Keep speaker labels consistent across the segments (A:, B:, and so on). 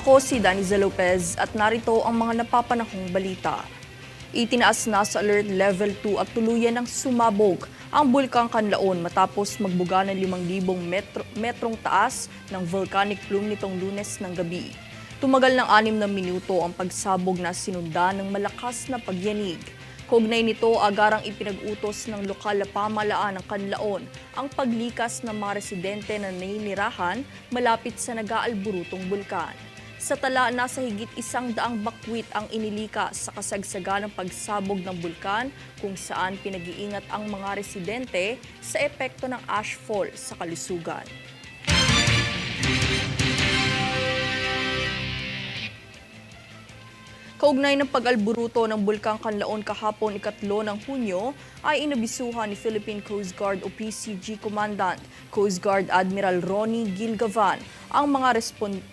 A: Ako si Daniza Lopez at narito ang mga napapanahong balita. Itinaas na sa Alert Level 2 at tuluyan ng sumabog ang Bulkang Kanlaon matapos magbuga ng 5,000 metrong taas ng volcanic plume nitong Lunes ng gabi. Tumagal ng 6 na minuto ang pagsabog na sinundan ng malakas na pagyanig. Kaugnay nito, agarang ipinag-utos ng lokal na pamahalaan ng Kanlaon ang paglikas ng mga residente na naninirahan malapit sa nag-aalburutong bulkan. Sa tala, nasa higit 100 bakwit ang inilika sa kasagsagan ng pagsabog ng bulkan kung saan pinag-iingat ang mga residente sa epekto ng ashfall sa kalusugan. Kaugnay ng pag-alburuto ng Bulkang Kanlaon kahapon 3 ng Hunyo ay inabisuhan ni Philippine Coast Guard o PCG Commandant Coast Guard Admiral Ronnie Gilgavan ang mga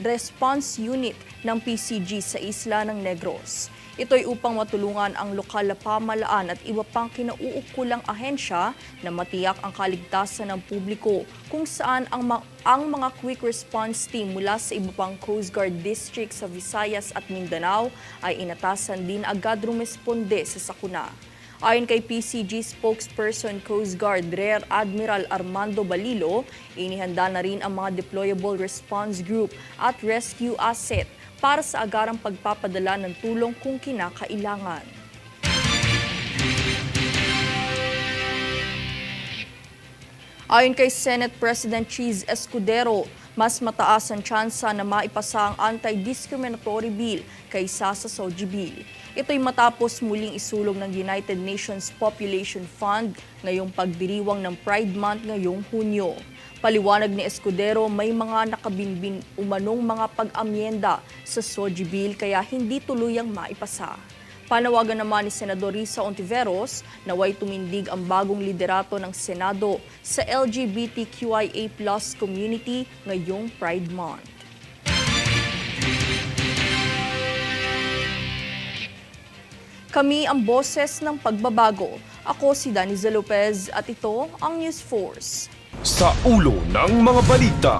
A: response unit ng PCG sa isla ng Negros. Ito'y upang matulungan ang lokal na pamahalaan at iba pang kinauukulang ahensya na matiyak ang kaligtasan ng publiko kung saan ang mga quick response team mula sa iba pang Coast Guard district sa Visayas at Mindanao ay inatasan din agad rumesponde sa sakuna. Ayon kay PCG spokesperson Coast Guard Rear Admiral Armando Balilo, inihanda na rin ang mga deployable response group at rescue asset para sa agarang pagpapadala ng tulong kung kinakailangan. Ayon kay Senate President Cheese Escudero, mas mataas ang tsansa na maipasa ang anti-discriminatory bill kaysa sa SOGI bill. Ito'y matapos muling isulong ng United Nations Population Fund ngayong pagdiriwang ng Pride Month ngayong Hunyo. Paliwanag ni Escudero, may mga nakabinbin umanong mga pag-amyenda sa SOGI bill kaya hindi tuluyang maipasa. Panawagan naman ni Senador Risa Ontiveros na naway tumindig ang bagong liderato ng Senado sa LGBTQIA+ community ngayong Pride Month. Kami ang boses ng pagbabago. Ako si Daniza Lopez at ito ang News Force.
B: Sa ulo ng mga balita.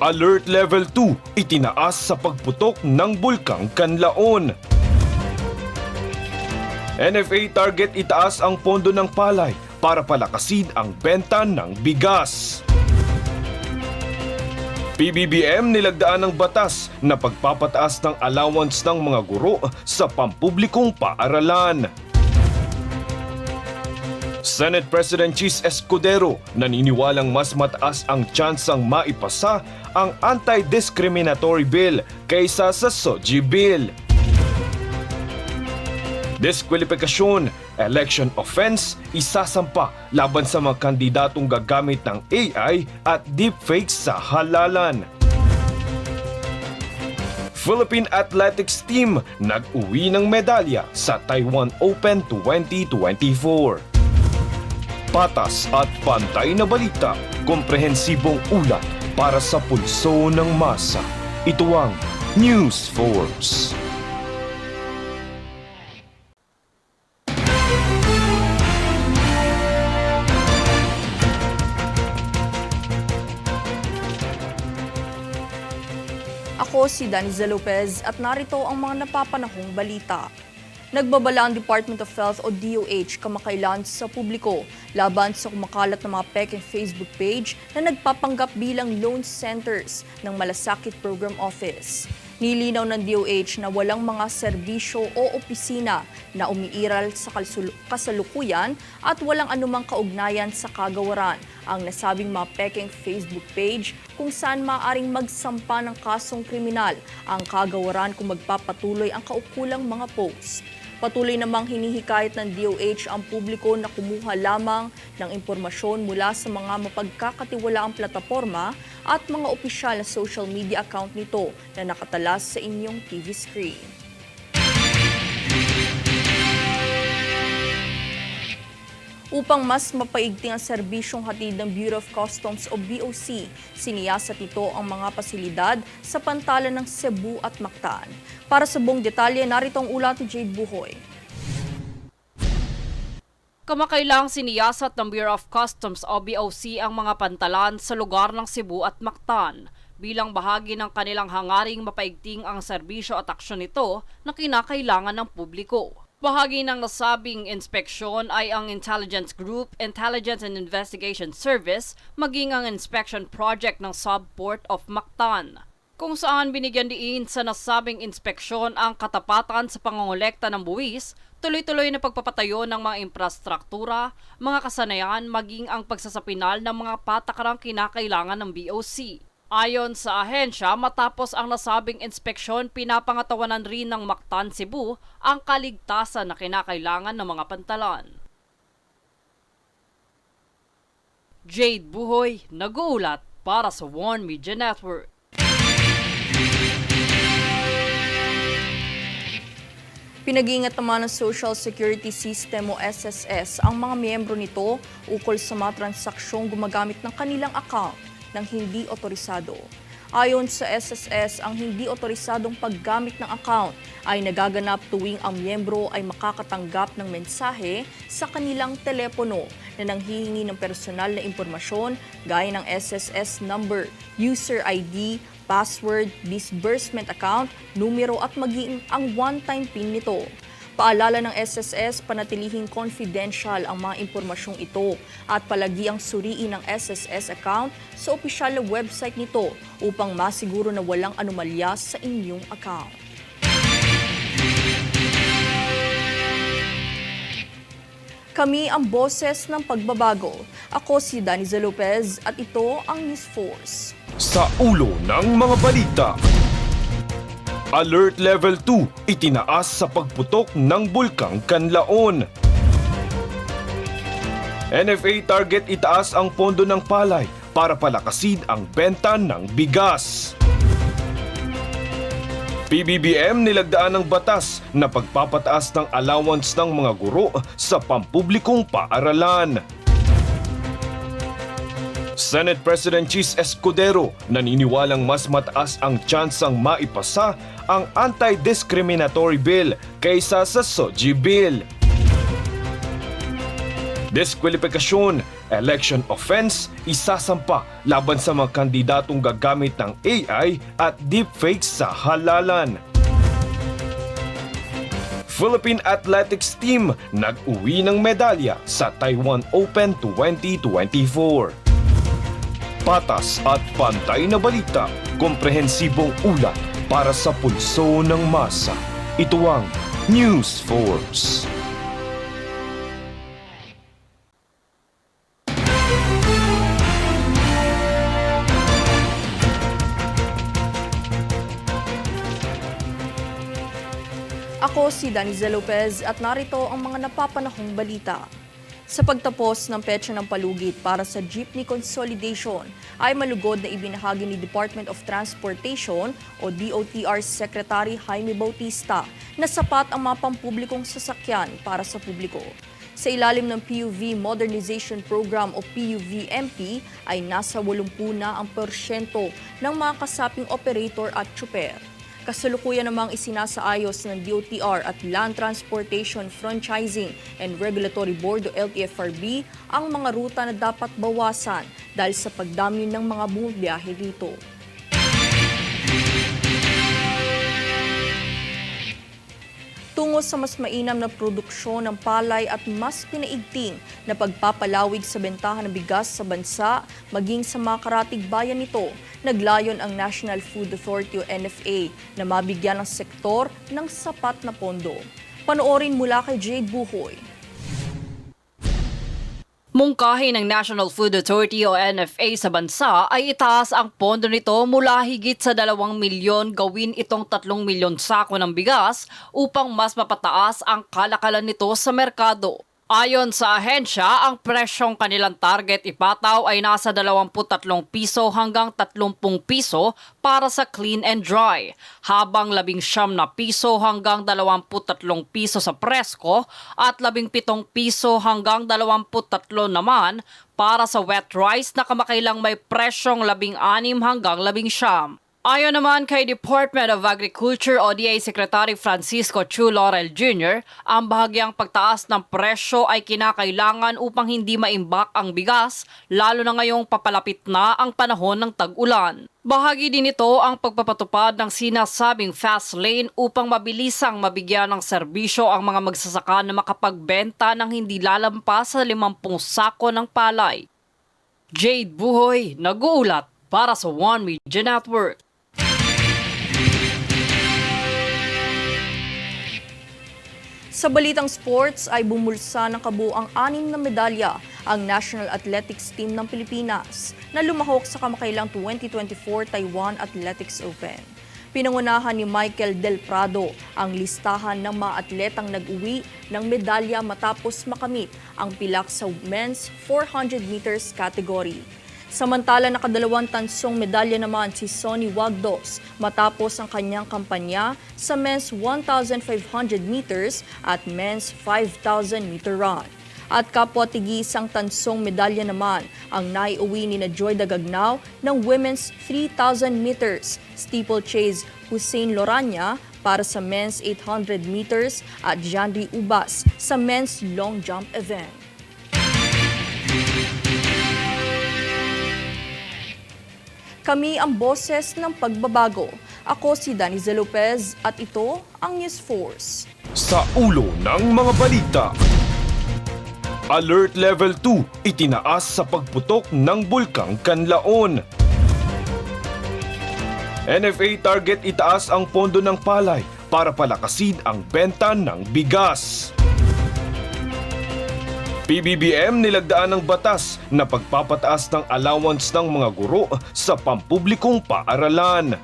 B: Alert Level 2 itinaas sa pagputok ng Bulkang Kanlaon. NFA target itaas ang pondo ng palay para palakasin ang benta ng bigas. PBBM nilagdaan ng batas na pagpapataas ng allowance ng mga guro sa pampublikong paaralan. Senate President Cheese Escudero naniniwalang mas mataas ang tsansang maipasa ang anti-discriminatory bill kaysa sa SOGI bill. Diskwalifikasyon, election offense, isasampa laban sa mga kandidatong gagamit ng AI at deepfakes sa halalan. Philippine Athletics Team nag-uwi ng medalya sa Taiwan Open 2024. Patas at pantay na balita, komprehensibong ulat para sa pulso ng masa. Ito ang News Force.
A: Ako si Daniza Lopez at narito ang mga napapanahong balita. Nagbabala ang Department of Health o DOH kamakailan sa publiko laban sa kumakalat na mga peke Facebook page na nagpapanggap bilang loan centers ng Malasakit Program Office. Nilinaw ng DOH na walang mga serbisyo o opisina na umiiral sa kasalukuyan at walang anumang kaugnayan sa kagawaran ang nasabing mga pekeng Facebook page kung saan maaaring magsampa ng kasong kriminal ang kagawaran kung magpapatuloy ang kaukulang mga post. Patuloy namang hinihikayat ng DOH ang publiko na kumuha lamang ng impormasyon mula sa mga mapagkakatiwalaang plataporma at mga opisyal na social media account nito na nakatalas sa inyong TV screen. Upang mas mapaigting ang serbisyong hatid ng Bureau of Customs o BOC, siniyasat ito ang mga pasilidad sa pantalan ng Cebu at Mactan. Para sa buong detalye, narito ang ulat ni Jade Buhoy.
C: Kamakailang siniyasat ng Bureau of Customs o BOC ang mga pantalan sa lugar ng Cebu at Mactan. bilang bahagi ng kanilang hangaring mapaigting ang serbisyo at aksyon nito na kinakailangan ng publiko. Bahagi ng nasabing inspeksyon ay ang Intelligence Group, Intelligence and Investigation Service, maging ang inspection project ng Subport of Mactan, kung saan binigyan diin sa nasabing inspeksyon ang katapatan sa pangongolekta ng buwis, tuloy-tuloy na pagpapatayo ng mga infrastruktura, mga kasanayan, maging ang pagsasapinal ng mga patakarang kinakailangan ng BOC. Ayon sa ahensya, matapos ang nasabing inspeksyon, pinapangatawanan rin ng Mactan, Cebu ang kaligtasan na kinakailangan ng mga pantalan. Jade Buhoy, nag-uulat para sa One Media Network.
A: Pinag-iingat naman ng Social Security System o SSS ang mga miyembro nito ukol sa mga transaksyong gumagamit ng kanilang account ng hindi otorisado. Ayon sa SSS, ang hindi otorisadong paggamit ng account ay nagaganap tuwing ang miyembro ay makakatanggap ng mensahe sa kanilang telepono na nanghihingi ng personal na impormasyon gaya ng SSS number, user ID, password, disbursement account, numero at maging ang one-time PIN nito. Paalala ng SSS, panatilihing confidential ang mga impormasyong ito at palagi ang suriin ng SSS account sa opisyal na website nito upang masiguro na walang anomalya sa inyong account. Kami ang boses ng pagbabago. Ako si Daniza Lopez at ito ang News Force.
B: Sa ulo ng mga balita. Alert Level 2 itinaas sa pagputok ng Bulkang Kanlaon. NFA target itaas ang pondo ng palay para palakasin ang benta ng bigas. PBBM nilagdaan ng batas na pagpapataas ng allowance ng mga guro sa pampublikong paaralan. Senate President Chis Escudero naniniwalang mas mataas ang tsansang maipasa ang anti-discriminatory bill kaysa sa SOGI bill. Diskwalifikasyon, election offense, isasampa laban sa mga kandidatong gagamit ng AI at deepfakes sa halalan. Philippine Athletics Team nag-uwi ng medalya sa Taiwan Open 2024. Patas at pantay na balita, komprehensibong ulat para sa pulso ng masa. Ito ang News Force.
A: Ako si Daniza Lopez at narito ang mga napapanahong balita. Sa pagtapos ng petsa ng palugit para sa Jeepney Consolidation ay malugod na ibinahagi ni Department of Transportation o DOTR Secretary Jaime Bautista na sapat ang mga pampublikong sasakyan para sa publiko. Sa ilalim ng PUV Modernization Program o PUVMP ay nasa 80 na ang porsyento ng mga kasaping operator at tsuper. Kasalukuyan namang isinasaayos ng DOTR at Land Transportation Franchising and Regulatory Board o LTFRB ang mga ruta na dapat bawasan dahil sa pagdami ng mga bumibiyahe dito. Tungo sa mas mainam na produksyon ng palay at mas pinaigting na pagpapalawig sa bentahan ng bigas sa bansa, maging sa mga karatig bayan nito, naglayon ang National Food Authority o NFA na mabigyan ng sektor ng sapat na pondo. Panoorin mula kay Jade Buhoy.
C: Mungkahi ng National Food Authority o NFA sa bansa ay itaas ang pondo nito mula higit sa 2 milyon gawin itong 3 milyon sako ng bigas upang mas mapataas ang kalakalan nito sa merkado. Ayon sa ahensya, ang presyong kanilang target ipataw ay nasa 23 piso hanggang 30 piso para sa clean and dry, habang 19 na piso hanggang 23 piso sa presko at 17 piso hanggang 23 naman para sa wet rice na kamakailang may presyong 16 hanggang 19. Ayon naman kay Department of Agriculture o DA Secretary Francisco Chu Laurel Jr., ang bahagyang pagtaas ng presyo ay kinakailangan upang hindi maimbak ang bigas, lalo na ngayong papalapit na ang panahon ng tag-ulan. Bahagi din ito ang pagpapatupad ng sinasabing fast lane upang mabilisang mabigyan ng serbisyo ang mga magsasaka na makapagbenta ng hindi lalampas sa 50 sako ng palay. Jade Buhoy, nag-uulat para sa One Media Network.
A: Sa balitang sports ay bumulsa ng kabuuang 6 na medalya ang National Athletics Team ng Pilipinas na lumahok sa kamakailang 2024 Taiwan Athletics Open. Pinangunahan ni Michael Del Prado ang listahan ng mga atletang nag-uwi ng medalya matapos makamit ang pilak sa men's 400 meters category. Samantala, nakadalawang tansong medalya naman si Sonny Wagdos matapos ang kanyang kampanya sa men's 1,500 meters at men's 5,000 meter run. At kapwa-tigisang tansong medalya naman ang naiuwi ni Joy Dagagnao ng women's 3,000 meters steeplechase Hussein Loranya para sa men's 800 meters at Janry Ubas sa men's long jump event. Kami ang boses ng pagbabago. Ako si Daniza Lopez at ito ang News Force.
B: Sa ulo ng mga balita. Alert Level 2 itinaas sa pagputok ng Bulkang Kanlaon. NFA target itaas ang pondo ng palay para palakasin ang benta ng bigas. PBBM nilagdaan ng batas na pagpapataas ng allowance ng mga guro sa pampublikong paaralan.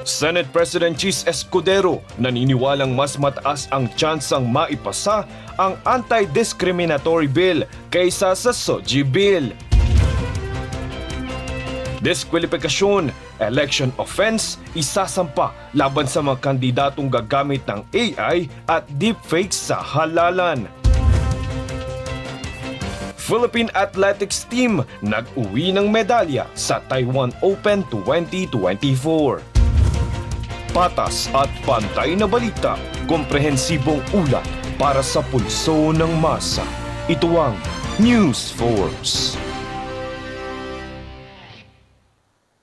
B: Senate President Chis Escudero naniniwalang mas mataas ang tsansang maipasa ang anti-discriminatory bill kaysa sa SOGI bill. Diskwalifikasyon, election offense, isasampa laban sa mga kandidatong gagamit ng AI at deepfakes sa halalan. Philippine Athletics Team nag-uwi ng medalya sa Taiwan Open 2024. Patas at pantay na balita, komprehensibong ulat para sa pulso ng masa. Ito ang News Force.